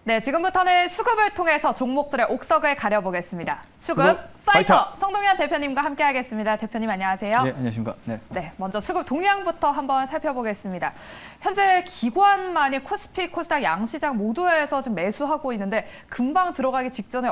네, 지금부터는 수급을 통해서 종목들의 옥석을 가려보겠습니다. 수급 파이터 성동현 대표님과 함께하겠습니다. 대표님 안녕하세요. 네, 안녕하십니까. 네, 먼저 수급 동향부터 한번 살펴보겠습니다. 현재 기관만이 코스피, 코스닥 양시장 모두에서 지금 매수하고 있는데 금방 들어가기 직전에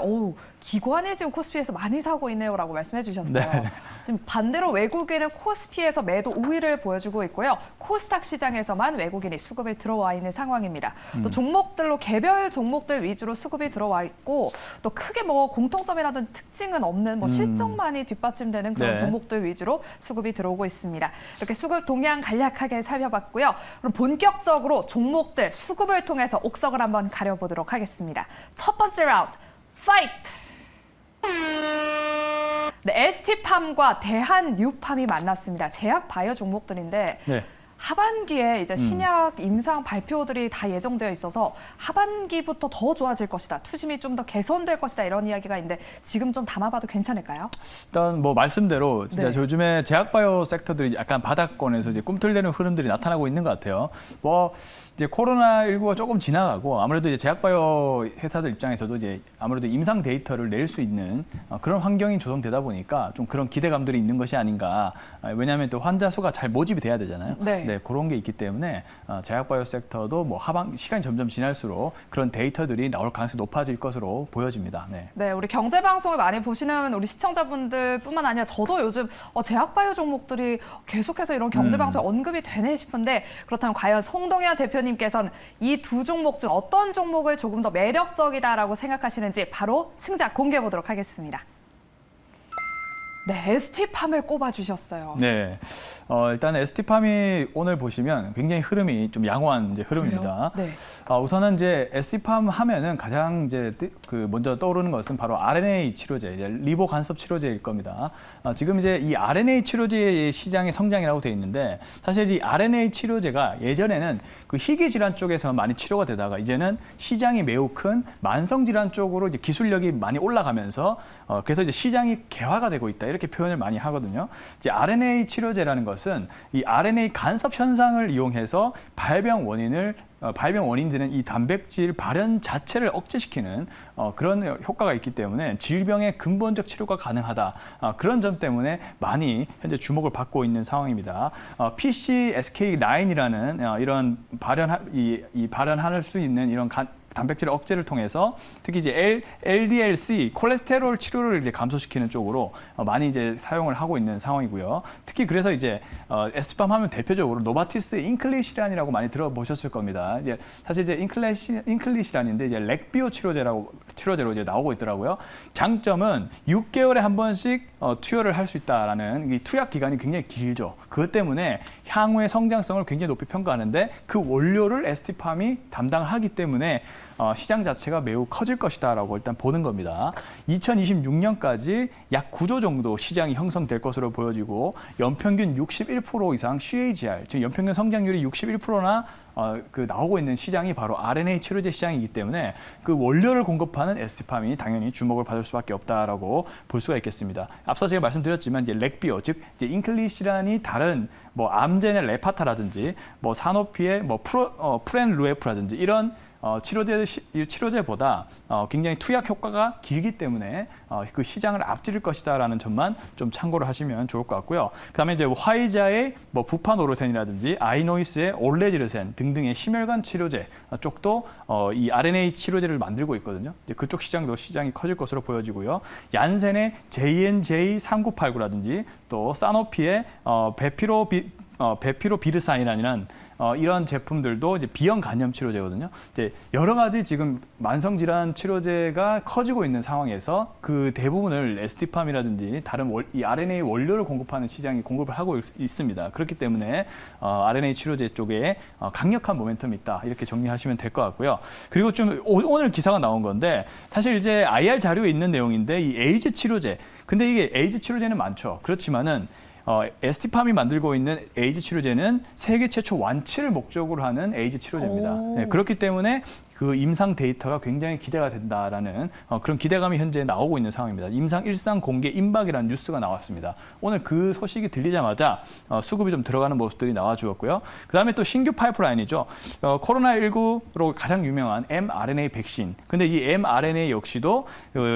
기관이 지금 코스피에서 많이 사고 있네요라고 말씀해 주셨어요. 네. 지금 반대로 외국인은 코스피에서 매도 우위를 보여주고 있고요. 코스닥 시장에서만 외국인이 수급에 들어와 있는 상황입니다. 또 종목들로 개별 종목들 위주로 수급이 들어와 있고 또 크게 공통점이라든 특징은 없는 실적만이 뒷받침되는 그런 네. 종목들 위주로 수급이 들어오고 있습니다. 이렇게 수급 동향 간략하게 살펴봤고요. 그럼 본격적으로 종목들 수급을 통해서 옥석을 한번 가려보도록 하겠습니다. 첫 번째 라운드, 파이트! 네, ST팜과 대한뉴팜이 만났습니다. 제약 바이오 종목들인데 네. 하반기에 이제 신약 임상 발표들이 다 예정되어 있어서 하반기부터 더 좋아질 것이다. 투심이 좀 더 개선될 것이다. 이런 이야기가 있는데 지금 좀 담아봐도 괜찮을까요? 일단 말씀대로 진짜 네. 요즘에 제약바이오 섹터들이 약간 바닥권에서 이제 꿈틀대는 흐름들이 나타나고 있는 것 같아요. 이제 코로나19가 조금 지나가고 아무래도 이제 제약바이오 회사들 입장에서도 이제 아무래도 임상 데이터를 낼 수 있는 그런 환경이 조성되다 보니까 좀 그런 기대감들이 있는 것이 아닌가. 왜냐하면 또 환자 수가 잘 모집이 돼야 되잖아요. 네. 그런 게 있기 때문에 제약바이오 섹터도 시간이 점점 지날수록 그런 데이터들이 나올 가능성이 높아질 것으로 보여집니다. 네, 우리 경제방송을 많이 보시는 우리 시청자분들뿐만 아니라 저도 요즘 제약바이오 종목들이 계속해서 이런 경제방송에 언급이 되네 싶은데 그렇다면 과연 송동현 대표님께서는 이 두 종목 중 어떤 종목을 조금 더 매력적이다라고 생각하시는지 바로 승자 공개해 보도록 하겠습니다. 네, ST팜을 꼽아주셨어요. 네. 일단 ST팜이 오늘 보시면 굉장히 흐름이 좀 양호한 흐름입니다. 네. 우선은 이제 ST팜 하면은 가장 먼저 떠오르는 것은 바로 RNA 치료제, 이제 리보 간섭 치료제일 겁니다. 지금 이제 이 RNA 치료제의 시장의 성장이라고 되어 있는데 사실 이 RNA 치료제가 예전에는 그 희귀 질환 쪽에서 많이 치료가 되다가 이제는 시장이 매우 큰 만성 질환 쪽으로 이제 기술력이 많이 올라가면서 그래서 이제 시장이 개화가 되고 있다. 이렇게 표현을 많이 하거든요. 이제 RNA 치료제라는 것은 이 RNA 간섭 현상을 이용해서 발병 원인 되는 이 단백질 발현 자체를 억제시키는 그런 효과가 있기 때문에 질병의 근본적 치료가 가능하다. 그런 점 때문에 많이 현재 주목을 받고 있는 상황입니다. PCSK9이라는 이런 발현할 수 있는 이런 단백질 억제를 통해서 특히 이제 LDL-C 콜레스테롤 치료를 이제 감소시키는 쪽으로 많이 이제 사용을 하고 있는 상황이고요. 특히 그래서 이제 ST팜 하면 대표적으로 노바티스 인클리시란이라고 많이 들어보셨을 겁니다. 이제 사실 이제 인클리시란인데 이제 렉비오 치료제로 이제 나오고 있더라고요. 장점은 6개월에 한 번씩 투여를 할 수 있다라는 이 투약 기간이 굉장히 길죠. 그것 때문에 향후의 성장성을 굉장히 높이 평가하는데 그 원료를 ST팜이 담당을 하기 때문에 시장 자체가 매우 커질 것이다라고 일단 보는 겁니다. 2026년까지 약 9조 정도 시장이 형성될 것으로 보여지고 연평균 61% 이상 CAGR, 즉 연평균 성장률이 61%나 나오고 있는 시장이 바로 RNA 치료제 시장이기 때문에 그 원료를 공급하는 ST팜이 당연히 주목을 받을 수밖에 없다라고 볼 수가 있겠습니다. 앞서 제가 말씀드렸지만 이제 렉비오, 즉 이제 인클리시란이 다른 암젠의 레파타라든지 사노피의 프렌루에프라든지 이런 치료제보다 굉장히 투약 효과가 길기 때문에 그 시장을 앞지를 것이다라는 점만 좀 참고를 하시면 좋을 것 같고요. 그다음에 이제 화이자의 부파노로센이라든지 아이노이스의 올레지르센 등등의 심혈관 치료제 쪽도 이 RNA 치료제를 만들고 있거든요. 이제 그쪽 시장이 커질 것으로 보여지고요. 얀센의 JNJ3989라든지 또 사노피의 베피로비르산이라는 이런 제품들도 이제 비형 간염 치료제거든요. 이제 여러 가지 지금 만성 질환 치료제가 커지고 있는 상황에서 그 대부분을 ST팜이라든지 다른 이 RNA 원료를 공급하는 시장이 공급을 하고 있습니다. 그렇기 때문에 RNA 치료제 쪽에 강력한 모멘텀이 있다. 이렇게 정리하시면 될 것 같고요. 그리고 좀 오늘 기사가 나온 건데 사실 이제 IR 자료에 있는 내용인데 이 에이즈 치료제. 근데 이게 에이즈 치료제는 많죠. 그렇지만은 ST팜이 만들고 있는 에이즈 치료제는 세계 최초 완치를 목적으로 하는 에이즈 치료제입니다. 네, 그렇기 때문에 그 임상 데이터가 굉장히 기대가 된다라는 그런 기대감이 현재 나오고 있는 상황입니다. 임상 일상 공개 임박이라는 뉴스가 나왔습니다. 오늘 그 소식이 들리자마자 수급이 좀 들어가는 모습들이 나와주었고요. 그다음에 또 신규 파이프라인이죠. 코로나19로 가장 유명한 mRNA 백신. 근데 이 mRNA 역시도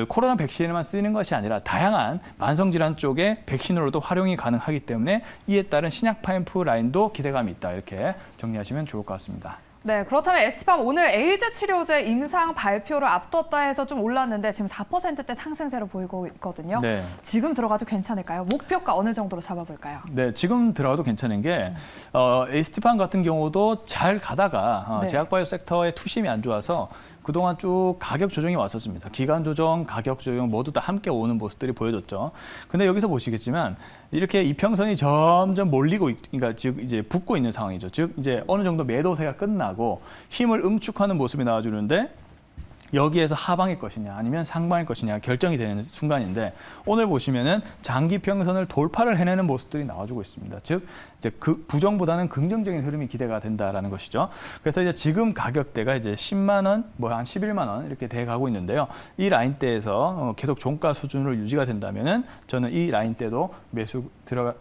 코로나 백신에만 쓰이는 것이 아니라 다양한 만성질환 쪽의 백신으로도 활용이 가능하기 때문에 이에 따른 신약 파이프라인도 기대감이 있다. 이렇게 정리하시면 좋을 것 같습니다. 네, 그렇다면 에스티팜 오늘 에이즈 치료제 임상 발표를 앞뒀다 해서 좀 올랐는데 지금 4%대 상승세로 보이고 있거든요. 네. 지금 들어가도 괜찮을까요? 목표가 어느 정도로 잡아볼까요? 네, 지금 들어가도 괜찮은 게 에스티팜 같은 경우도 잘 가다가 네. 제약바이오 섹터의 투심이 안 좋아서 그동안 쭉 가격 조정이 왔었습니다. 기간 조정, 가격 조정 모두 다 함께 오는 모습들이 보여졌죠. 근데 여기서 보시겠지만 이렇게 이평선이 점점 몰리고, 그러니까 즉 이제 붙고 있는 상황이죠. 즉 이제 어느 정도 매도세가 끝나고 힘을 응축하는 모습이 나와주는데 여기에서 하방일 것이냐 아니면 상방일 것이냐 결정이 되는 순간인데 오늘 보시면은 장기 평선을 돌파를 해내는 모습들이 나와주고 있습니다. 즉 이제 그 부정보다는 긍정적인 흐름이 기대가 된다라는 것이죠. 그래서 이제 지금 가격대가 이제 10만 원, 뭐 한 11만 원 이렇게 돼 가고 있는데요. 이 라인대에서 계속 종가 수준으로 유지가 된다면은 저는 이 라인대도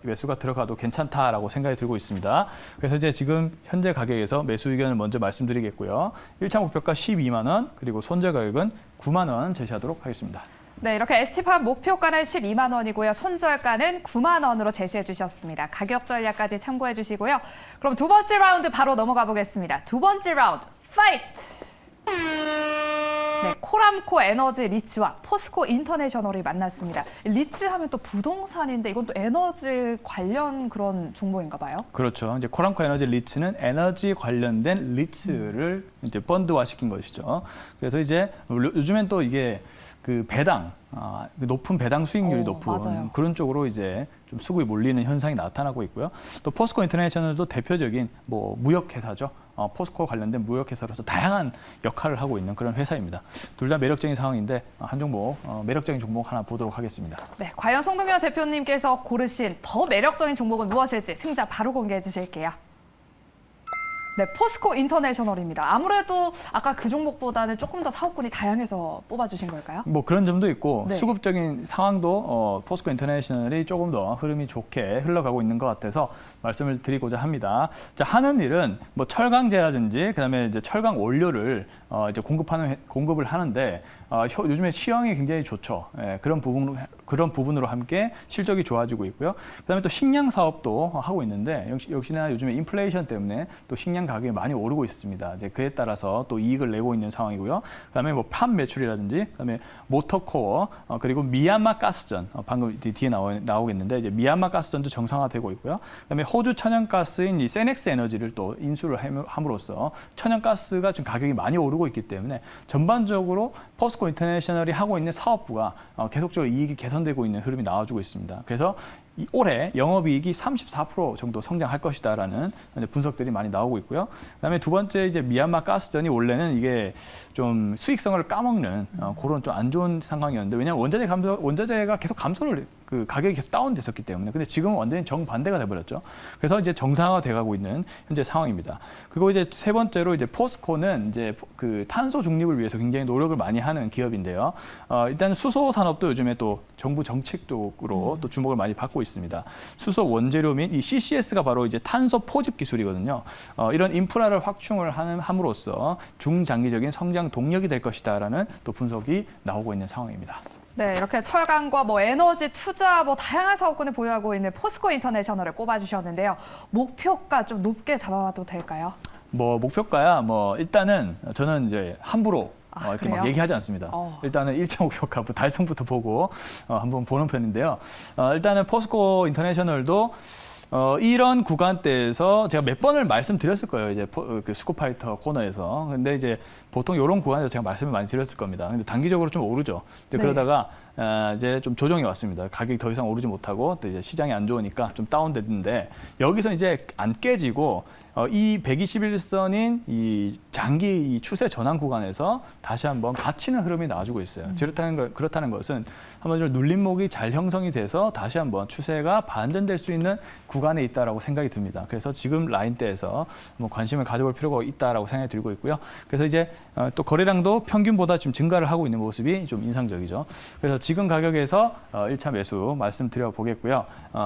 매수가 들어가도 괜찮다라고 생각이 들고 있습니다. 그래서 이제 지금 현재 가격에서 매수 의견을 먼저 말씀드리겠고요. 1차 목표가 12만 원, 그리고 손절 가격은 9만 원 제시하도록 하겠습니다. 네, 이렇게 에스티팜 목표가는 12만 원이고요. 손절가는 9만 원으로 제시해 주셨습니다. 가격 전략까지 참고해 주시고요. 그럼 두 번째 라운드 바로 넘어가 보겠습니다. 두 번째 라운드, 파이트! 네, 코람코 에너지 리츠와 포스코 인터내셔널이 만났습니다. 리츠 하면 또 부동산인데 이건 또 에너지 관련 그런 종목인가 봐요. 그렇죠. 이제 코람코 에너지 리츠는 에너지 관련된 리츠를 이제 펀드화 시킨 것이죠. 그래서 이제 요즘엔 또 이게 그 배당, 높은 배당 수익률이 높은 맞아요. 그런 쪽으로 이제 좀 수급이 몰리는 현상이 나타나고 있고요. 또 포스코 인터내셔널도 대표적인 뭐 무역 회사죠. 포스코 관련된 무역 회사로서 다양한 역할을 하고 있는 그런 회사입니다. 둘 다 매력적인 상황인데 한 종목, 매력적인 종목 하나 보도록 하겠습니다. 네, 과연 송동현 대표님께서 고르신 더 매력적인 종목은 무엇일지 승자 바로 공개해 주실게요. 네, 포스코 인터내셔널입니다. 아무래도 아까 그 종목보다는 조금 더 사업군이 다양해서 뽑아주신 걸까요? 뭐 그런 점도 있고 네. 수급적인 상황도 포스코 인터내셔널이 조금 더 흐름이 좋게 흘러가고 있는 것 같아서 말씀을 드리고자 합니다. 자, 하는 일은 뭐 철강제라든지 그다음에 이제 철강 원료를 이제 공급을 하는데 요즘에 시황이 굉장히 좋죠. 예, 그런 부분으로 함께 실적이 좋아지고 있고요. 그다음에 또 식량 사업도 하고 있는데 역시나 요즘에 인플레이션 때문에 또 식량 가격이 많이 오르고 있습니다. 이제 그에 따라서 또 이익을 내고 있는 상황이고요. 그다음에 뭐 팜 매출이라든지 그다음에 모터코어 그리고 미얀마 가스전 방금 뒤에 나오겠는데 이제 미얀마 가스전도 정상화되고 있고요. 그다음에 호주 천연가스인 이 세넥스 에너지를 또 인수를 함으로써 천연가스가 지금 가격이 많이 오르고 있기 때문에 전반적으로 포스코 인터내셔널이 하고 있는 사업부가 계속적으로 이익이 개선되고 있는 흐름이 나와주고 있습니다. 그래서 올해 영업이익이 34% 정도 성장할 것이다라는 분석들이 많이 나오고 있고요. 그다음에 두 번째 이제 미얀마 가스전이 원래는 이게 좀 수익성을 까먹는 그런 좀 안 좋은 상황이었는데 왜냐하면 원자재가 계속 감소를 그 가격이 계속 다운됐었기 때문에 근데 지금은 완전히 정반대가 돼버렸죠. 그래서 이제 정상화가 돼가고 있는 현재 상황입니다. 그리고 이제 세 번째로 이제 포스코는 이제 그 탄소 중립을 위해서 굉장히 노력을 많이 하는 기업인데요. 일단 수소 산업도 요즘에 또 정부 정책 쪽으로 또 주목을 많이 받고 있습니다. 수소 원재료민 이 CCS가 바로 이제 탄소 포집 기술이거든요. 이런 인프라를 확충을 함으로써 중장기적인 성장 동력이 될 것이다라는 또 분석이 나오고 있는 상황입니다. 네, 이렇게 철강과 뭐 에너지 투자 뭐 다양한 사업군을 보유하고 있는 포스코 인터내셔널을 꼽아주셨는데요. 목표가 좀 높게 잡아도 될까요? 뭐 목표가야 뭐 일단은 저는 이제 함부로 이렇게 그래요? 막 얘기하지 않습니다. 일단은 1차 목표가 달성부터 보고 한번 보는 편인데요. 일단은 포스코 인터내셔널도 이런 구간대에서 제가 몇 번을 말씀드렸을 거예요. 이제 그 스코파이터 코너에서. 근데 이제 보통 이런 구간에서 제가 말씀을 많이 드렸을 겁니다. 근데 단기적으로 좀 오르죠. 근데 네. 그러다가 이제 좀 조정이 왔습니다. 가격이 더 이상 오르지 못하고 또 이제 시장이 안 좋으니까 좀 다운됐는데 여기서 이제 안 깨지고 이 121선인 이 장기 이 추세 전환 구간에서 다시 한번 받치는 흐름이 나와주고 있어요. 그렇다는 것은 한번 눌림목이 잘 형성이 돼서 다시 한번 추세가 반전될 수 있는 구간에 있다라고 생각이 듭니다. 그래서 지금 라인대에서 뭐 관심을 가져볼 필요가 있다라고 생각이 들고 있고요. 그래서 이제 또 거래량도 평균보다 좀 증가를 하고 있는 모습이 좀 인상적이죠. 그래서 지금 가격에서 1차 매수 말씀드려 보겠고요.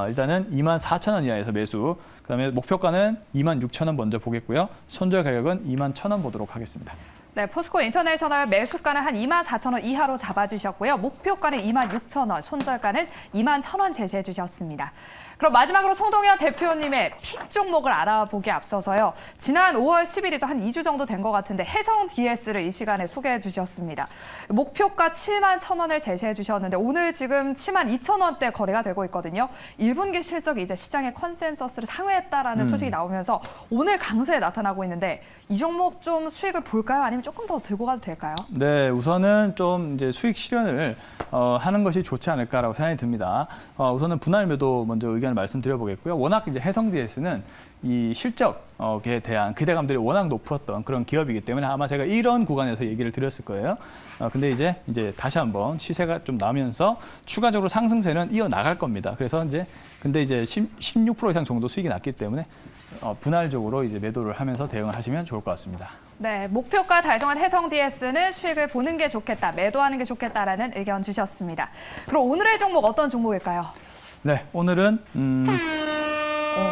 일단은 24,000원 이하에서 매수, 그다음에 목표가는 26,000원 먼저 보겠고요. 손절 가격은 21,000원 보도록 하겠습니다. 네, 포스코 인터내셔널 매수가는 한 24,000원 이하로 잡아주셨고요. 목표가는 26,000원, 손절가는 21,000원 제시해 주셨습니다. 그럼 마지막으로 송동현 대표님의 픽 종목을 알아보기에 앞서서요. 지난 5월 10일이죠. 한 2주 정도 된 것 같은데 해성 DS를 이 시간에 소개해 주셨습니다. 목표가 71,000원을 제시해 주셨는데 오늘 지금 72,000원대 거래가 되고 있거든요. 1분기 실적이 이제 시장의 컨센서스를 상회했다라는 소식이 나오면서 오늘 강세에 나타나고 있는데 이 종목 좀 수익을 볼까요? 아니면 조금 더 들고 가도 될까요? 네, 우선은 좀 이제 수익 실현을 하는 것이 좋지 않을까라고 생각이 듭니다. 우선은 분할 매도 먼저 의견을 말씀드려 보겠고요. 워낙 이제 해성 DS는 이 실적에 대한 기대감들이 워낙 높았던 그런 기업이기 때문에 아마 제가 이런 구간에서 얘기를 드렸을 거예요. 근데 이제 다시 한번 시세가 좀 나면서 추가적으로 상승세는 이어 나갈 겁니다. 그래서 근데 이제 16% 이상 정도 수익이 났기 때문에 분할적으로 이제 매도를 하면서 대응을 하시면 좋을 것 같습니다. 네, 목표가 달성한 해성 DS는 수익을 보는 게 좋겠다, 매도하는 게 좋겠다라는 의견 주셨습니다. 그럼 오늘의 종목 어떤 종목일까요? 네, 오늘은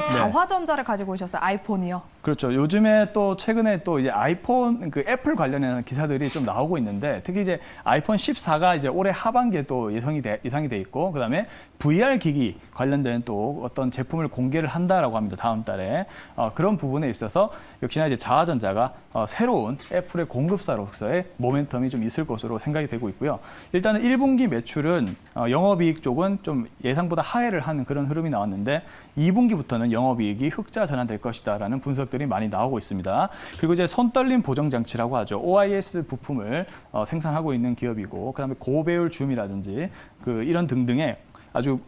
자화전자를 가지고 오셨어요. 아이폰이요. 그렇죠. 요즘에 또 최근에 또 이제 아이폰 그 애플 관련된 기사들이 좀 나오고 있는데 특히 이제 아이폰 14가 이제 올해 하반기에 또 예상이 돼 있고 그다음에 VR 기기 관련된 또 어떤 제품을 공개를 한다라고 합니다. 다음 달에 그런 부분에 있어서 역시나 이제 자화전자가 새로운 애플의 공급사로서의 모멘텀이 좀 있을 것으로 생각이 되고 있고요. 일단은 1분기 매출은 영업이익 쪽은 좀 예상보다 하회를 하는 그런 흐름이 나왔는데 2분기부터는 영업이익이 흑자 전환될 것이다라는 분석들이 많이 나오고 있습니다. 그리고 이제 손떨림 보정 장치라고 하죠. OIS 부품을 생산하고 있는 기업이고, 그다음에 고배율 줌이라든지 이런 등등의 아주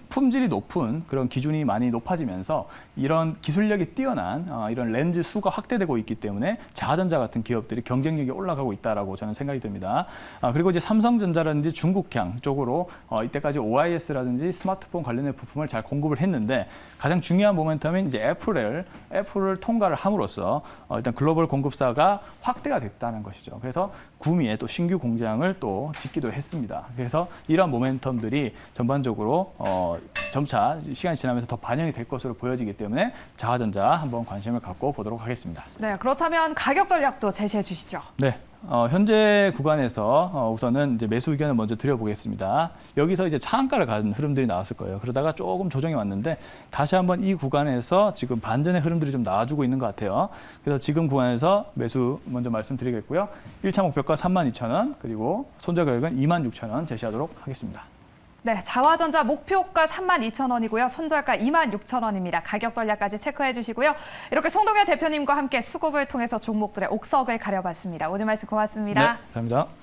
품질이 높은 그런 기준이 많이 높아지면서 이런 기술력이 뛰어난 이런 렌즈 수가 확대되고 있기 때문에 자화전자 같은 기업들이 경쟁력이 올라가고 있다라고 저는 생각이 듭니다. 그리고 이제 삼성전자라든지 중국향 쪽으로 이때까지 OIS라든지 스마트폰 관련된 부품을 잘 공급을 했는데 가장 중요한 모멘텀은 이제 애플을 통과를 함으로써 일단 글로벌 공급사가 확대가 됐다는 것이죠. 그래서 구미에 또 신규 공장을 또 짓기도 했습니다. 그래서 이런 모멘텀들이 전반적으로 점차 시간이 지나면서 더 반영이 될 것으로 보여지기 때문에 자화전자 한번 관심을 갖고 보도록 하겠습니다. 네, 그렇다면 가격 전략도 제시해 주시죠. 네. 현재 구간에서 우선은 이제 매수 의견을 먼저 드려보겠습니다. 여기서 이제 차한가를 가는 흐름들이 나왔을 거예요. 그러다가 조금 조정이 왔는데 다시 한번 이 구간에서 지금 반전의 흐름들이 좀 나와주고 있는 것 같아요. 그래서 지금 구간에서 매수 먼저 말씀드리겠고요. 1차 목표가 32,000원, 그리고 손절 가격은 26,000원 제시하도록 하겠습니다. 네, 자화전자 목표가 32,000원이고요. 손절가 26,000원입니다. 가격 전략까지 체크해 주시고요. 이렇게 송동현 대표님과 함께 수급을 통해서 종목들의 옥석을 가려봤습니다. 오늘 말씀 고맙습니다. 네, 감사합니다.